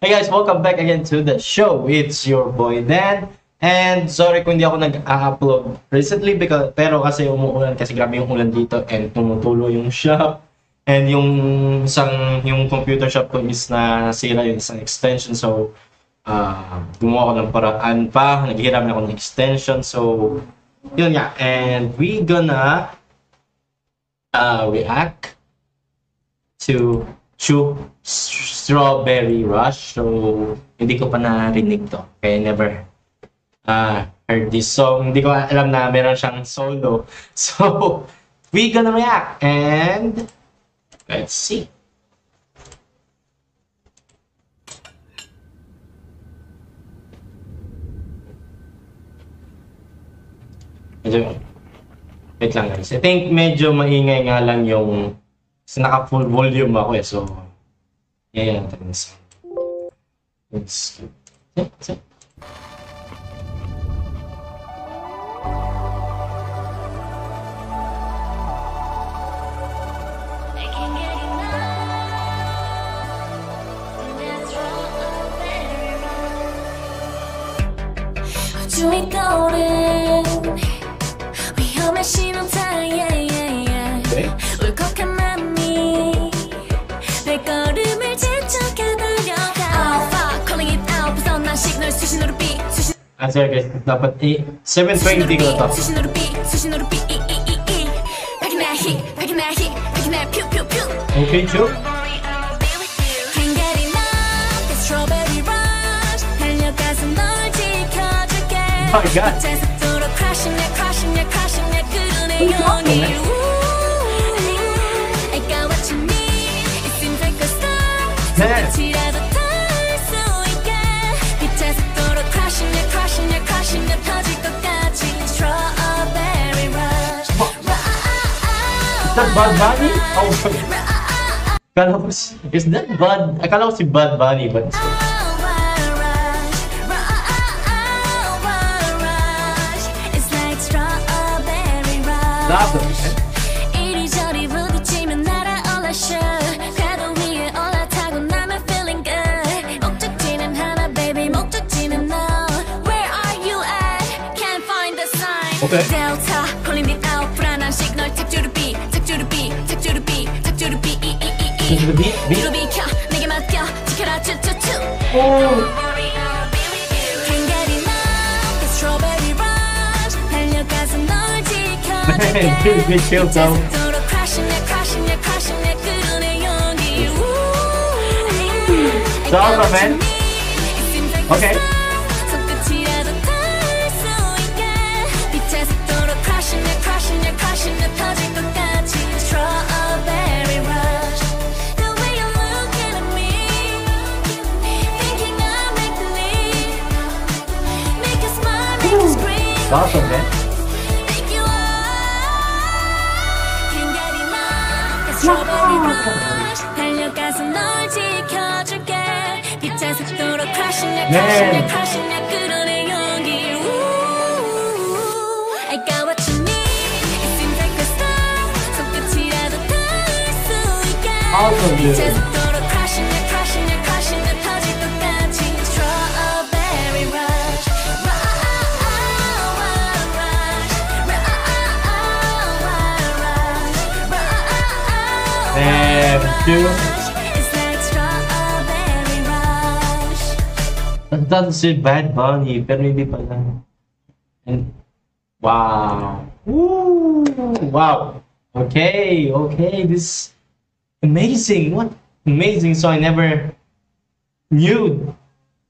Hey guys, welcome back again to the show. It's your boy Dan. And sorry kung hindi ako nag-upload recently pero kasi umuulan kasi grabe yung ulan dito and tumutulo yung shop. And yung computer shop ko is nasira yung isang extension, so gumawa ko ng paraan pa, naghiram ako ng extension, so yun nga. And we gonna react to Strawberry Rush. So hindi ko pa narinig to, kaya never heard this song. Hindi ko alam na meron siyang solo. So we gonna react and let's see. Wait lang guys. I think medyo maingay nga lang yung naka-full volume ako eh. So, yeah, natin isa. Let's see. 위험한 신호탄 울컥한 맘이 발걸음을 재촉해 달려가. Oh fuck, calling it out. 벗어난 시그널 수신호로 삐 Sorry guys, dapat 720 ko to. 수신호로 삐 밝은 날 퓨퓨퓨. Okay, Joe. Strawberry rush 달려가서 널 지켜줄게. Oh my god. Crushing it, 그러네 용기. I got what you need. It seems like a star. 손끝이라도 닿을 수 있게. 빛의 속도로 crushing it, 터질 것 같이. Strawberry rush. Is that Bad Bunny? Oh, is that Bad? Akala ko si Bad Bunny, but 이리저리 부딪히면 날아올라셔. 궤도 위에 올라타고 나면 feeling good. 목적지는 하나 baby, 목적지는 너. Where are you at? Can't find the sign. Okay. Delta calling it out. 불안한 시그널 탁주르 비 뒤로 비켜 내게 맡겨 지켜라 쭈쭈쭈. Strawberry rush 달려가서 널 지켜줄게. 속도로 crushing it, 그러네 용기. Stop, man. Okay. 손끝이라도 닿을 수 있게. 빛의 속도로 crushing it, 터질 것 같이. Strawberry rush. The way you're looking at me, thinking I'm make believe, make you smile, make you scream. Stop, man. Strawberry rush 달려가서 널 지켜줄게. 빛의 속도로 crushing it, 그러네 용기. I got what you need. It seems like a star. 손끝이라도 닿을 수 있게. 빛의 속도로 crushing it, 터질 것 같이. Strawberry rush. And two. It's like strawberry rush. That doesn't say Bad Bunny, pero hindi pala. And wow. Woo! Wow. Okay. This amazing. What amazing song. I never knew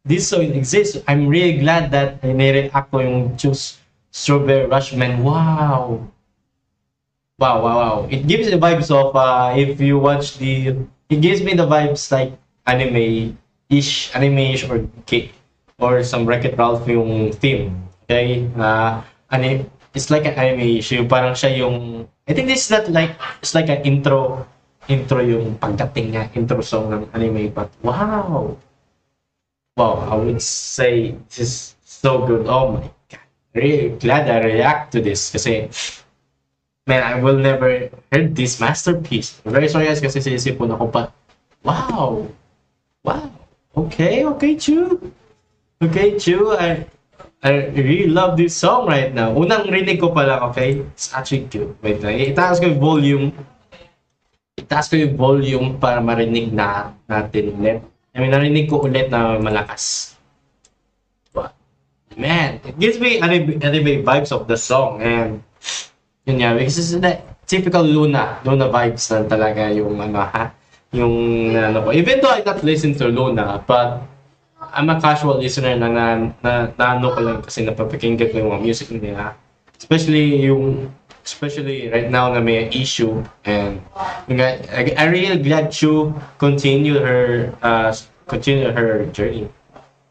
this song exists. I'm really glad that nire-react ko yung Choose Strawberry Rush, man. Wow. It gives the vibes of if you watch it gives me the vibes like anime-ish or some Wreck-It Ralph yung theme. Okay? It's like an anime-ish. Yung parang siya yung I think this is not like it's like an intro yung pagdating niya, intro song ng anime, but wow, I would say this is so good. Oh my god. Really glad I react to this kasi man, I will never heard this masterpiece. I'm very sorry guys kasi sinisipon ako pa. Wow. Okay, Chu. Okay, Chu. I really love this song right now. Unang rinig ko pa lang, okay? It's actually cute. Wait, itaas ko yung volume. Itaas ko yung volume para marinig natin ulit. I mean, narinig ko ulit na malakas. But, man, it gives me anime vibes of the song. And, yun nga, because it's the typical Luna vibes na talaga yung yung ko. Even though I not listen to Luna, but I'm a casual listener na ano ko lang kasi napapakinggan ko yung mga music nila. Especially right now na may issue, and I really glad to continue her journey.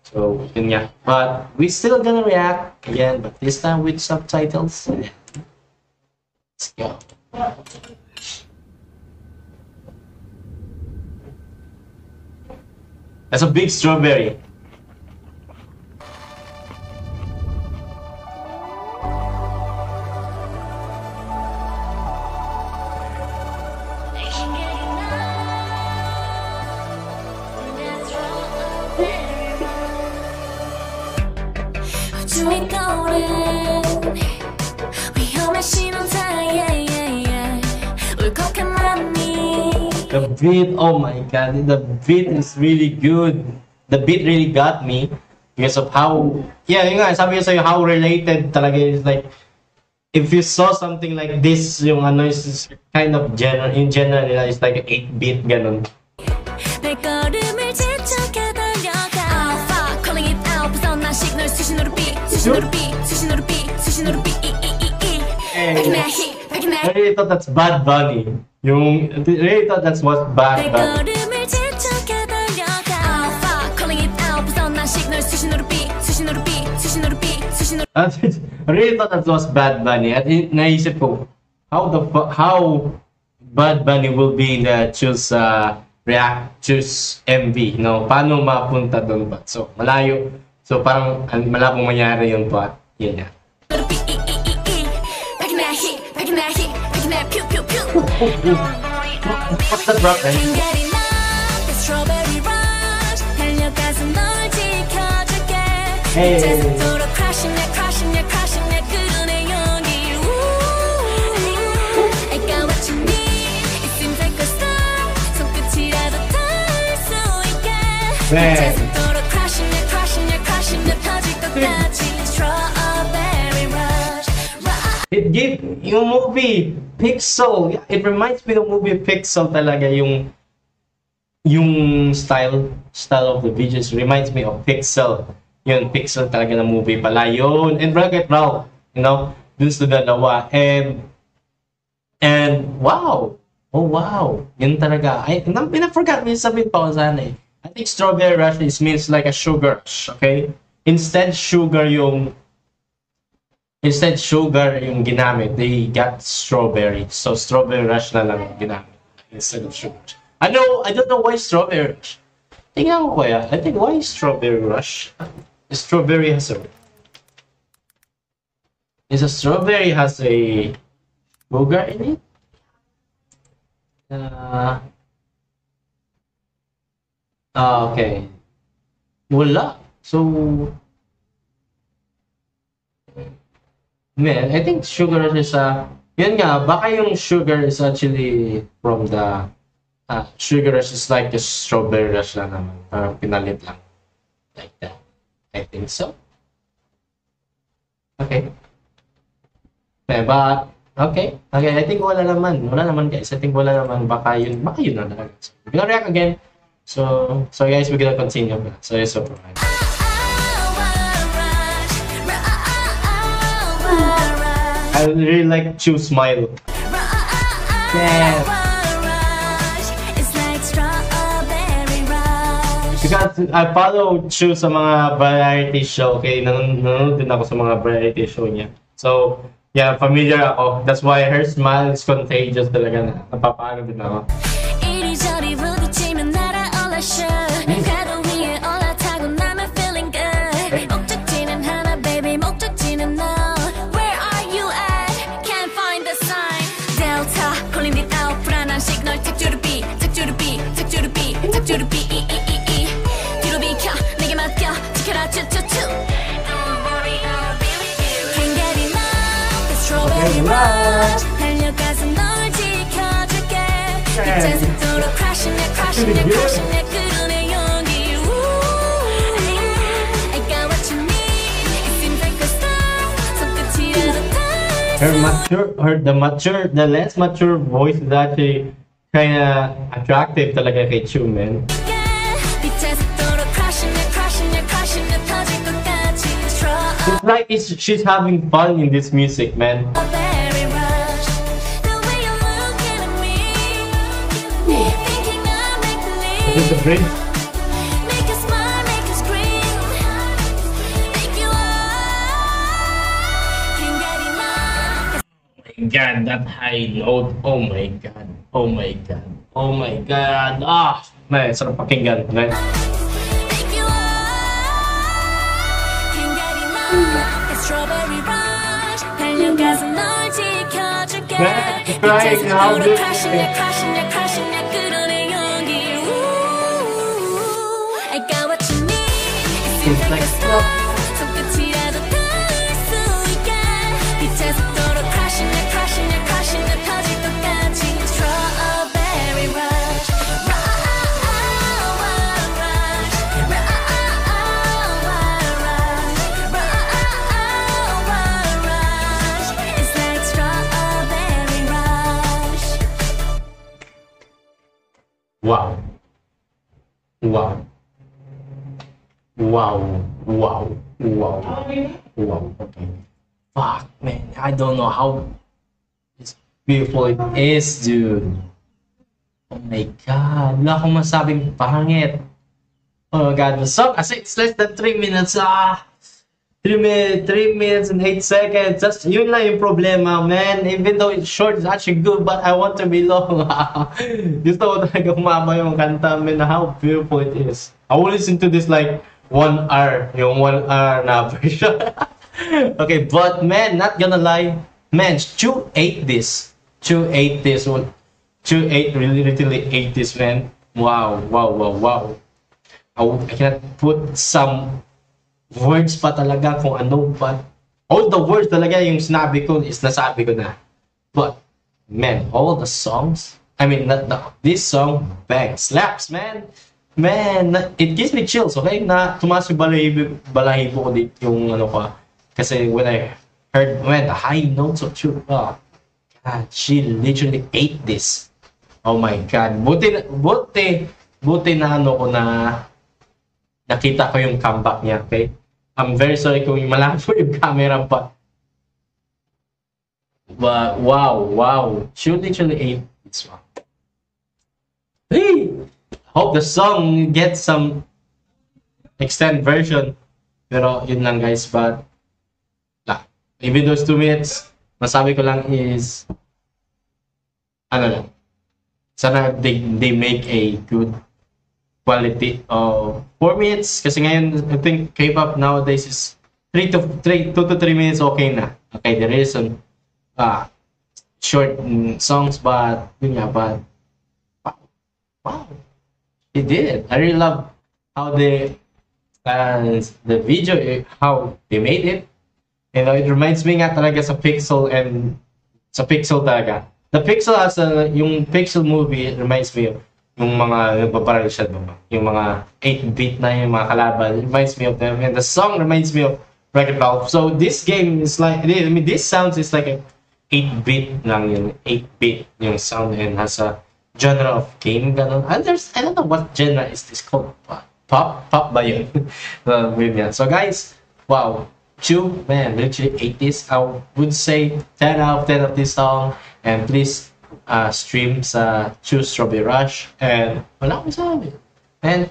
So yun nga. But we still gonna react again, but this time with subtitles. Let's go. That's a big strawberry. The beat, oh my god, the beat is really good. The beat really got me because of how, yun nga, sabi ko sa'yo, how related talaga is like, if you saw something like this, yung ano is kind of general, in general nila, it's like 8-beat, ganun. I really thought that's Bad Bunny. I really thought that's what Bad Bunny. I really thought that was Bad Bunny. At naisip ko, how Bad Bunny will be in the choose MV, no? Paano mapunta doon ba? So, malayo. So, parang malabong mangyari yun po at yun yan. What's that rock, man? Hey. Man. It gave yung movie Pixel. It reminds me of the movie Pixel talaga yung style of the videos reminds me of Pixel. Yun, Pixel talaga na movie pala yun. And Wreck-It Ralph, you know, dun sa dalawa. And wow. Oh wow. Yun talaga. Pina-forgot me sabihin pa ko sana eh. I think Strawberry Rush means like a sugar rush, okay? Instead sugar yung ginamit, they got strawberry. So Strawberry Rush na lang yung ginamit instead of sugar. I don't know why Strawberry Rush. Tingnan ko kaya. I think why Strawberry Rush? Strawberry has a strawberry has a sugar in it? Okay. Wala. So man, I think sugar rush is yun nga, baka yung sugar is actually from the sugar rush is like the strawberry rush lang naman. Parang pinalit lang. Like that. I think so. Okay. But, okay. I think wala naman guys. I think wala naman. Baka yun na talaga. So, we're gonna react again. So guys, we're gonna continue. So it's super fun. I really like Chu smile. Yeah. Because I follow Chu sa mga variety show. Okay, nanonood din ako sa mga variety show niya. So, yeah, familiar ako. That's why her smile is contagious talaga na. Napapaano din ako. Can't get enough. The strawberry rush. 달려가서 널 지켜줄게. 빛에 습도록 crashing it, crashing it, crashing it. 끌어내 용기. I got what you need. It seems like a star. 손끝이라도 닿을 the less mature voice is actually kind of attractive talaga kay Chu, man. It's like she's having fun in this music, man. This is the bridge. God, that high note. Oh my god. Oh my god. Oh my god. Ah, man, sarap pakinggan, man. Strawberry rush. 달려가서 널 지켜줄게. Man, it's crying now. 끌어내 용기. I got what you need. It seems like a star. 손끝이라도 닿을 수 있게. 빛에 습도록 crashing it, crashing it, crashing it. 터질 것같이 strawberry rush. It's like strawberry rush. Wow. Wow. Wow. Wow. Wow. Wow. Okay. Fuck, man. I don't know how beautiful it is, dude. Oh my god. Wala akong masabing pangit. Oh my god. The song, kasi it's less than 3 minutes. 3 minutes and 8 seconds. That's yun lang yung problema, man. Even though it's short, it's actually good, but I want to be long. Gusto ko talaga umaba yung kanta, man. How beautiful it is. I will listen to this like 1 hour. Yung 1 hour na version. Okay, but man, not gonna lie. Man, Chu ate this. Chu ate this one. Chu ate, really ate this, man. Wow, wow, wow, wow. I cannot put some words pa talaga kung ano, but all the words talaga yung sinabi ko is nasabi ko na. But man, all the songs, I mean, this song, bang, slaps, man. Man, it gives me chills, okay? Na tumaas yung balahibo ko dito yung ano ko. Kasi when I heard, man, the high notes of Chu, oh, God, she literally ate this. Oh my God. Buti na ano ko na nakita ko yung comeback niya, okay? I'm very sorry kung malabo yung camera pa. But wow. She literally ate this one. Hey! Hope the song gets some extended version. Pero yun lang, guys. But even those 2 minutes, masabi ko lang is ano lang. Sana they make a good quality of 4 minutes. Kasi ngayon, I think K-pop nowadays is 2 to 3 minutes okay na. Okay, there is some short songs, but yun nga, but wow. They did it. I really love how the video, how they made it. You know, it reminds me nga talaga sa Pixel and sa Pixel talaga. The Pixel yung Pixel movie reminds me of yung mga nagbabaril siya, yung mga 8-bit na yung mga kalaban. It reminds me of them. And the song reminds me of Wreck-It Ralph. So this game is like, I mean, this sounds is like a 8-bit lang yun. 8-bit yung sound and has a genre of game. Ganun. I don't know what genre is this called. Pop ba yun? So guys, wow. Chu, man, literally ate this. I would say 10 out of 10 of this song. And please stream sa Chu Strawberry Rush. And wala akong masabi. And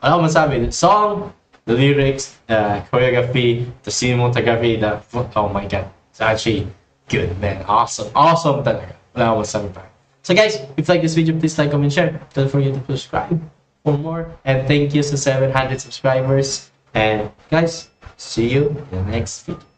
wala akong masabi. The song, the lyrics, the choreography, the cinematography, oh my god. It's actually good, man. Awesome talaga. Wala akong masabi pa. So guys, if you like this video, please like, comment, share. Don't forget to subscribe for more. And thank you to 700 subscribers. And guys, see you in the next video.